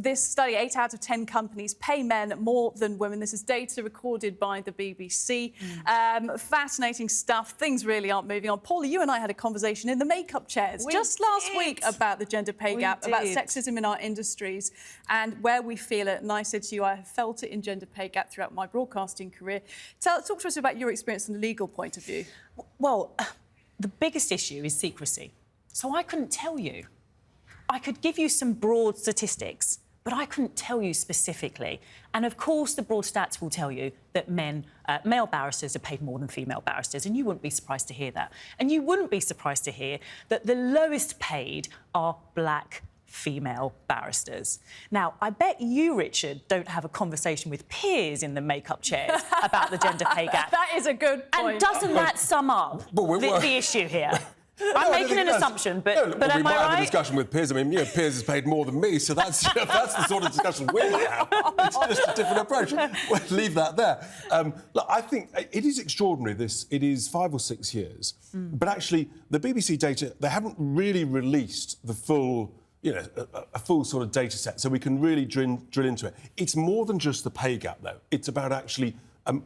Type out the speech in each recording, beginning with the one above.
this study, 8 out of 10 companies pay men more than women. This is data recorded by the BBC. Fascinating stuff. Things really aren't moving on. Paula, you and I had a conversation in the makeup chairs last week about the gender pay gap, about sexism in our industries and where we feel it. And I said to you, I have felt it in gender pay gap throughout my broadcasting career. Talk to us about your experience from the legal point of view. Well, the biggest issue is secrecy. So I couldn't tell you. I could give you some broad statistics, but I couldn't tell you specifically. And, of course, the broad stats will tell you that male barristers are paid more than female barristers, and you wouldn't be surprised to hear that. And you wouldn't be surprised to hear that the lowest paid are black female barristers. Now, I bet you, Richard, don't have a conversation with peers in the makeup chairs about the gender pay gap. That is a good point. And doesn't that sum up the issue here? I'm making an assumption, but am I right? We might have a discussion with Piers. I mean, Piers is paid more than me, so that's that's the sort of discussion we might have. It's just a different approach. We'll leave that there. Look, I think it is extraordinary. It is 5 or 6 years, but actually the BBC data, they haven't really released the full, a full sort of data set, so we can really drill into it. It's more than just the pay gap, though. It's about actually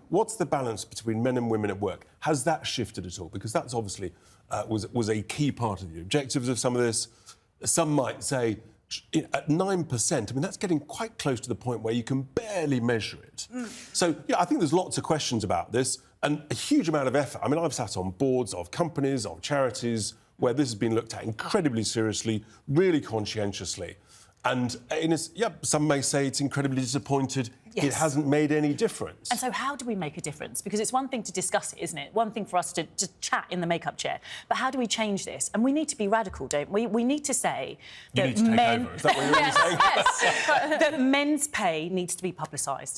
what's the balance between men and women at work? Has that shifted at all? Because that's obviously was a key part of the objectives of some of this. Some might say at 9%, I mean, that's getting quite close to the point where you can barely measure it. So, I think there's lots of questions about this and a huge amount of effort. I mean, I've sat on boards of companies, of charities, where this has been looked at incredibly seriously, really conscientiously. And some may say it's incredibly disappointed. Yes. It hasn't made any difference. And so how do we make a difference? Because it's one thing to discuss it, isn't it? One thing for us to just chat in the makeup chair. But how do we change this? And we need to be radical, don't we? We need to say that you need to take over. Is that what you're really saying? That men's pay needs to be publicised.